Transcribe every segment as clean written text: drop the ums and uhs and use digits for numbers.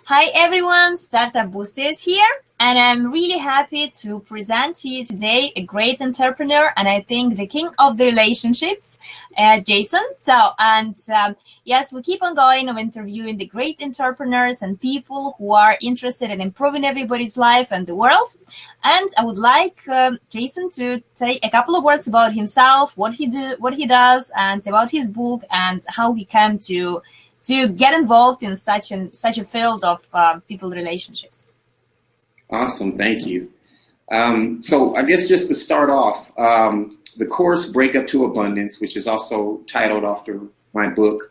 Hi everyone, Startup Booster is here, and I'm really happy to present to you today a great entrepreneur, and I think the king of the relationships, Jason. Yes, we keep on going of interviewing the great entrepreneurs and people who are interested in improving everybody's life and the world. And I would like Jason to say a couple of words about himself, what he does, and about his book, and how he came to get involved in such a field of people relationships. Awesome, thank you. So I guess just to start off, the course Breakup to Abundance, which is also titled after my book,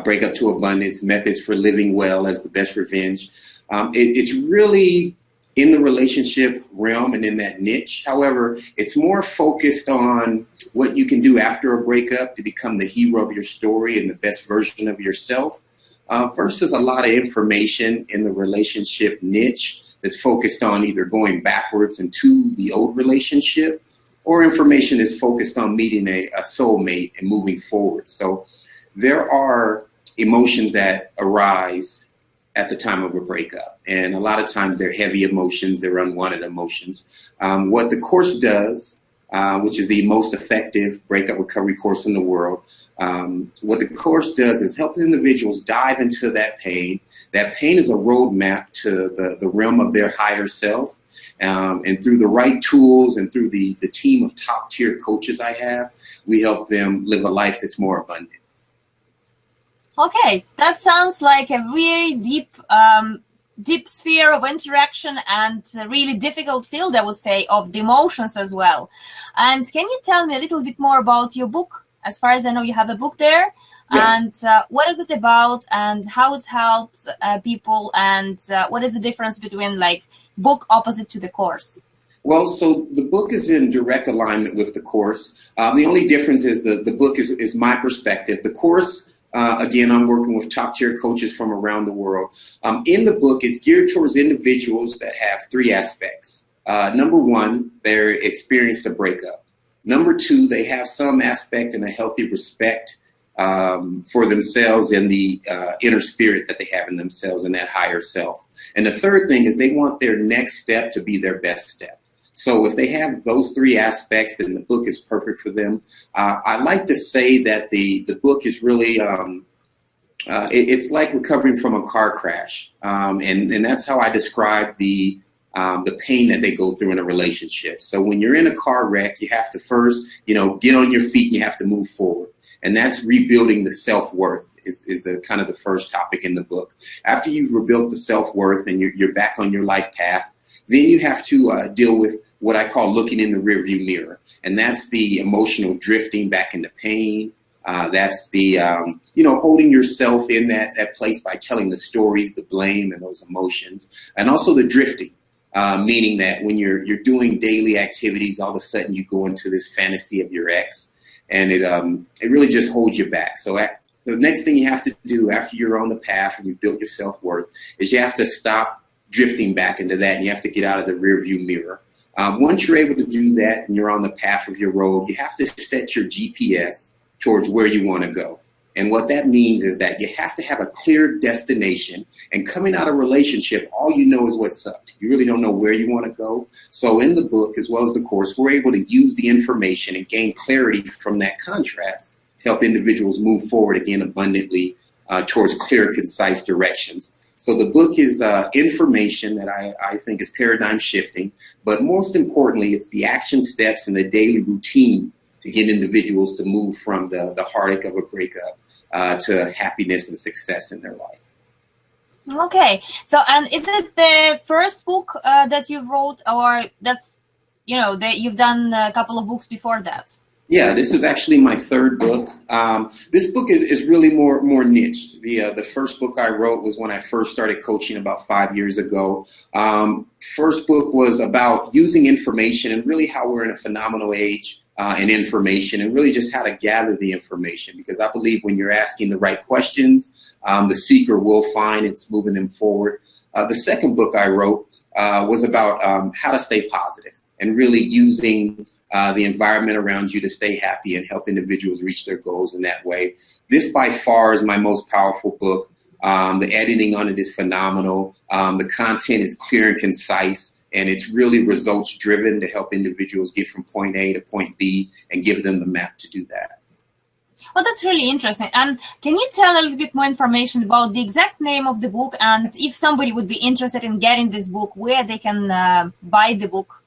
Breakup to Abundance, Methods for Living Well as the Best Revenge. It's really in the relationship realm and in that niche. However, it's more focused on what you can do after a breakup to become the hero of your story and the best version of yourself, versus a lot of information in the relationship niche that's focused on either going backwards into the old relationship, or information that's focused on meeting a soulmate and moving forward. So there are emotions that arise at the time of a breakup. And a lot of times they're heavy emotions, they're unwanted emotions. What the course does, which is the most effective breakup recovery course in the world, what the course does is help individuals dive into that pain. That pain is a roadmap to the realm of their higher self. And through the right tools and through the team of top tier coaches I have, we help them live a life that's more abundant. Okay, that sounds like a very deep sphere of interaction and a really difficult field, I would say, of the emotions as well. And can you tell me a little bit more about your book? As far as I know, you have a book there. Yeah. And what is it about and how it helps people, and what is the difference between like book opposite to the course? Well, so the book is in direct alignment with the course. The only difference is the book is my perspective. The course, again, I'm working with top tier coaches from around the world. In the book, it's geared towards individuals that have three aspects. Number one, they're experienced a breakup. Number two, they have some aspect and a healthy respect for themselves and the inner spirit that they have in themselves and that higher self. And the third thing is they want their next step to be their best step. So if they have those three aspects, then the book is perfect for them. I like to say that the book is really, it's like recovering from a car crash. And that's how I describe the pain that they go through in a relationship. So when you're in a car wreck, you have to first, get on your feet and you have to move forward. And that's rebuilding the self-worth is the kind of the first topic in the book. After you've rebuilt the self-worth and you're back on your life path, then you have to deal with what I call looking in the rearview mirror. And that's the emotional drifting back into pain. That's the, holding yourself in that place by telling the stories, the blame and those emotions. And also the drifting, meaning that when you're doing daily activities, all of a sudden you go into this fantasy of your ex, and it really just holds you back. So the next thing you have to do after you're on the path and you've built your self-worth is you have to stop drifting back into that, and you have to get out of the rearview mirror. Once you're able to do that and you're on the path of your road, you have to set your GPS towards where you want to go. And what that means is that you have to have a clear destination, and coming out of a relationship, all you know is what sucked. You really don't know where you want to go. So in the book, as well as the course, we're able to use the information and gain clarity from that contrast to help individuals move forward again abundantly towards clear, concise directions. So the book is information that I think is paradigm shifting, but most importantly, it's the action steps and the daily routine to get individuals to move from the heartache of a breakup to happiness and success in their life. Okay, so and is it the first book that you've wrote, or that's you've done a couple of books before that? Yeah, this is actually my third book. This book is really more niche. The first book I wrote was when I first started coaching about 5 years ago. First book was about using information and really how we're in a phenomenal age in information, and really just how to gather the information, because I believe when you're asking the right questions, the seeker will find it's moving them forward. The second book I wrote was about how to stay positive and really using the environment around you to stay happy and help individuals reach their goals in that way. This by far is my most powerful book. The editing on it is phenomenal. The content is clear and concise, and it's really results driven to help individuals get from point A to point B and give them the map to do that. Oh, that's really interesting. And can you tell a little bit more information about the exact name of the book, and if somebody would be interested in getting this book, where they can buy the book?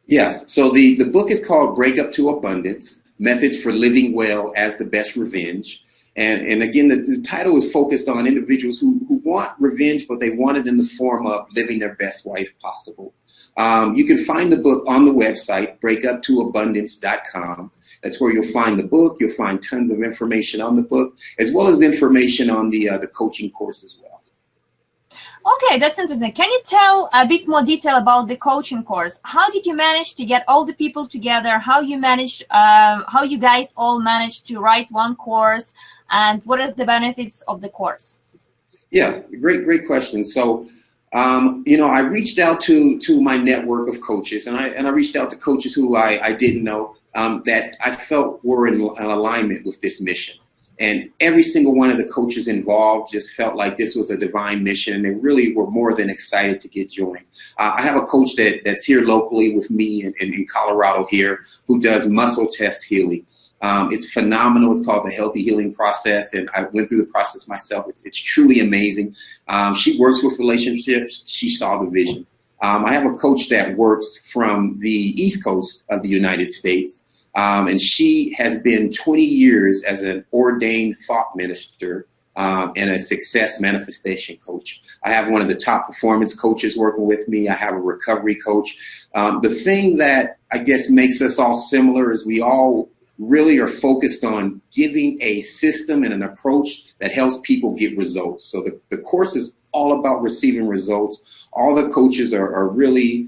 Yeah, so the book is called Breakup to Abundance, Methods for Living Well as the Best Revenge. And again, the title is focused on individuals who want revenge, but they want it in the form of living their best life possible. You can find the book on the website, breakuptoabundance.com. That's where you'll find the book. You'll find tons of information on the book, as well as information on the coaching course as well. Okay, that's interesting. Can you tell a bit more detail about the coaching course? How did you manage to get all the people together? How you guys all managed to write one course, and what are the benefits of the course? Yeah, great question. So, I reached out to my network of coaches, and I reached out to coaches who I didn't know that I felt were in alignment with this mission. And every single one of the coaches involved just felt like this was a divine mission, and they really were more than excited to get joined. I have a coach that's here locally with me in Colorado here who does muscle test healing. It's phenomenal. It's called the Healthy Healing Process, and I went through the process myself. It's truly amazing. She works with relationships. She saw the vision. I have a coach that works from the East Coast of the United States. And she has been 20 years as an ordained thought minister and a success manifestation coach. I have one of the top performance coaches working with me. I have a recovery coach. The thing that I guess makes us all similar is we all really are focused on giving a system and an approach that helps people get results. So the course is all about receiving results. All the coaches are really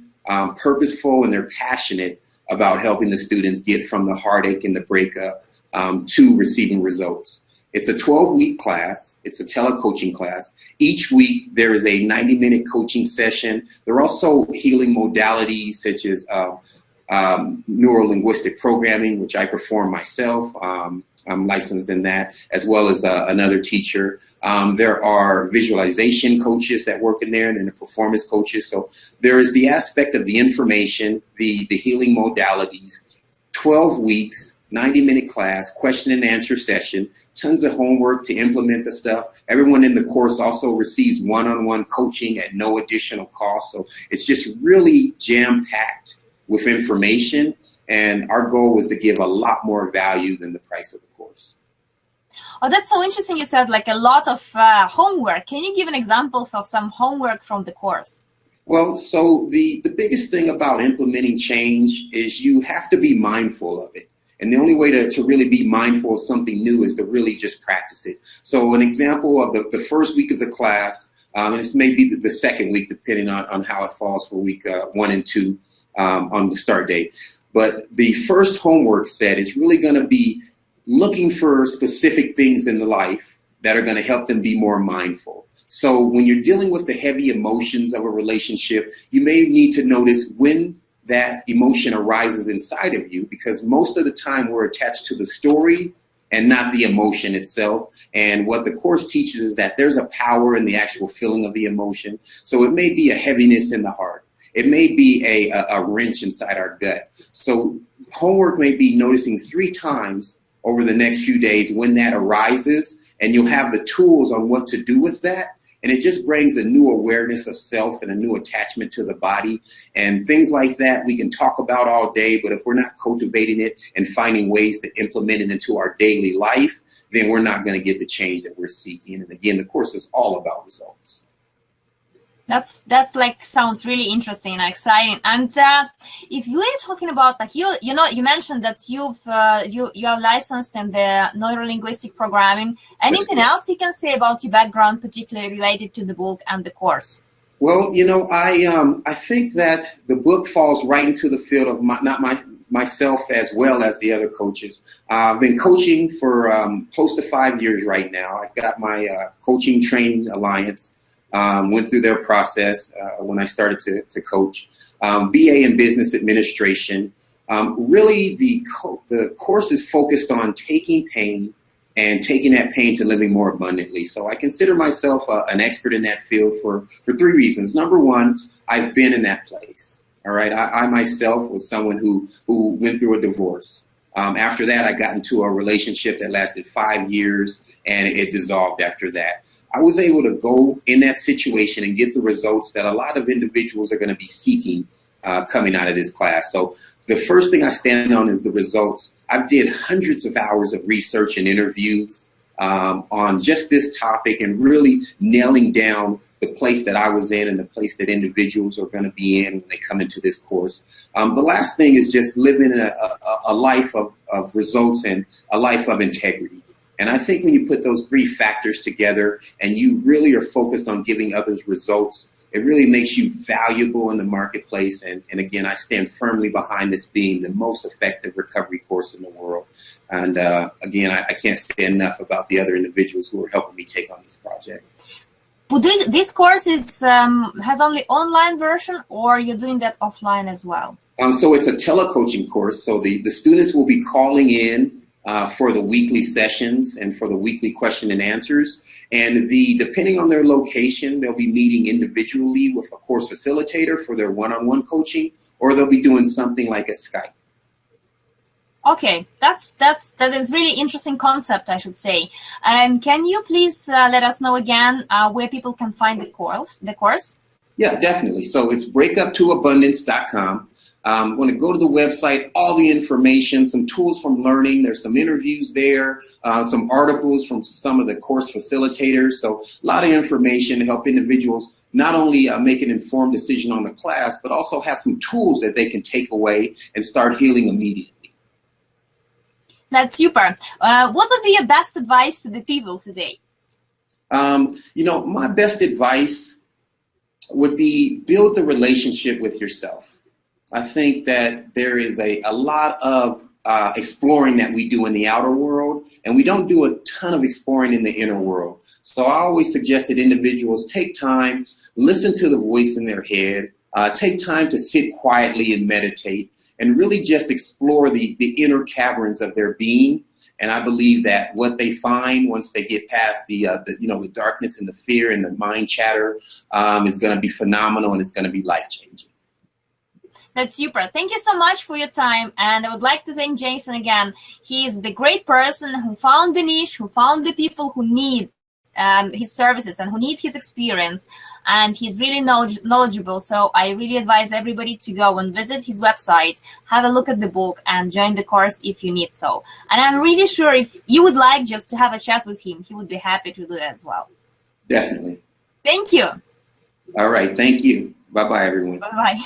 purposeful, and they're passionate about helping the students get from the heartache and the breakup to receiving results. It's a 12-week class. It's a telecoaching class. Each week there is a 90-minute coaching session. There are also healing modalities such as neuro-linguistic programming, which I perform myself. I'm licensed in that, as well as another teacher. There are visualization coaches that work in there, and then the performance coaches. So there is the aspect of the information, the healing modalities, 12 weeks, 90-minute class, question and answer session, tons of homework to implement the stuff. Everyone in the course also receives one-on-one coaching at no additional cost. So it's just really jam-packed with information. And our goal was to give a lot more value than the price of the course. Oh, that's so interesting. You said like a lot of homework. Can you give an examples of some homework from the course? Well, so the biggest thing about implementing change is you have to be mindful of it. And the only way to really be mindful of something new is to really just practice it. So an example of the first week of the class, and this may be the second week, depending on how it falls for week 1 and 2 on the start date. But the first homework set is really going to be looking for specific things in the life that are going to help them be more mindful. So when you're dealing with the heavy emotions of a relationship, you may need to notice when that emotion arises inside of you, because most of the time we're attached to the story and not the emotion itself. And what the course teaches is that there's a power in the actual feeling of the emotion. So it may be a heaviness in the heart. It may be a wrench inside our gut. So homework may be noticing 3 times over the next few days when that arises, and you'll have the tools on what to do with that. And it just brings a new awareness of self and a new attachment to the body. And things like that we can talk about all day, but if we're not cultivating it and finding ways to implement it into our daily life, then we're not going to get the change that we're seeking. And again, the course is all about results. That's like sounds really interesting and exciting. And if you are talking about like you mentioned that you are licensed in the neuro-linguistic programming. Anything else you can say about your background, particularly related to the book and the course? Well, I think that the book falls right into the field of myself as well as the other coaches. I've been coaching for close to 5 years right now. I got my coaching training alliance. Went through their process when I started to coach. BA in Business Administration. Really, the course is focused on taking pain and taking that pain to living more abundantly. So I consider myself an expert in that field for three reasons. Number one, I've been in that place. All right. I myself was someone who went through a divorce. After that, I got into a relationship that lasted 5 years, and it dissolved after that. I was able to go in that situation and get the results that a lot of individuals are going to be seeking coming out of this class. So the first thing I stand on is the results. I did hundreds of hours of research and interviews on just this topic and really nailing down the place that I was in and the place that individuals are going to be in when they come into this course. The last thing is just living a life of results and a life of integrity. And I think when you put those three factors together and you really are focused on giving others results, it really makes you valuable in the marketplace. And again, I stand firmly behind this being the most effective recovery course in the world. And again, I can't say enough about the other individuals who are helping me take on this project. But this course has only online version, or you're doing that offline as well? So it's a telecoaching course. So the students will be calling in for the weekly sessions and for the weekly question and answers. And depending on their location, they'll be meeting individually with a course facilitator for their one-on-one coaching, or they'll be doing something like a Skype. Okay, that is really interesting concept, I should say. Can you please let us know again where people can find the course? Yeah, definitely. So it's breakuptoabundance.com. I'm going to go to the website, all the information, some tools from learning. There's some interviews there, some articles from some of the course facilitators. So a lot of information to help individuals not only make an informed decision on the class, but also have some tools that they can take away and start healing immediately. That's super. What would be your best advice to the people today? My best advice would be build the relationship with yourself. I think that there is a lot of exploring that we do in the outer world, and we don't do a ton of exploring in the inner world. So I always suggest that individuals take time, listen to the voice in their head, take time to sit quietly and meditate, and really just explore the inner caverns of their being. And I believe that what they find once they get past the darkness and the fear and the mind chatter is going to be phenomenal, and it's going to be life-changing. That's super. Thank you so much for your time. And I would like to thank Jason again. He is the great person who found the niche, who found the people who need his services and who need his experience. And he's really knowledgeable. So I really advise everybody to go and visit his website, have a look at the book, and join the course if you need so. And I'm really sure if you would like just to have a chat with him, he would be happy to do that as well. Definitely. Thank you. All right. Thank you. Bye-bye, everyone. Bye-bye.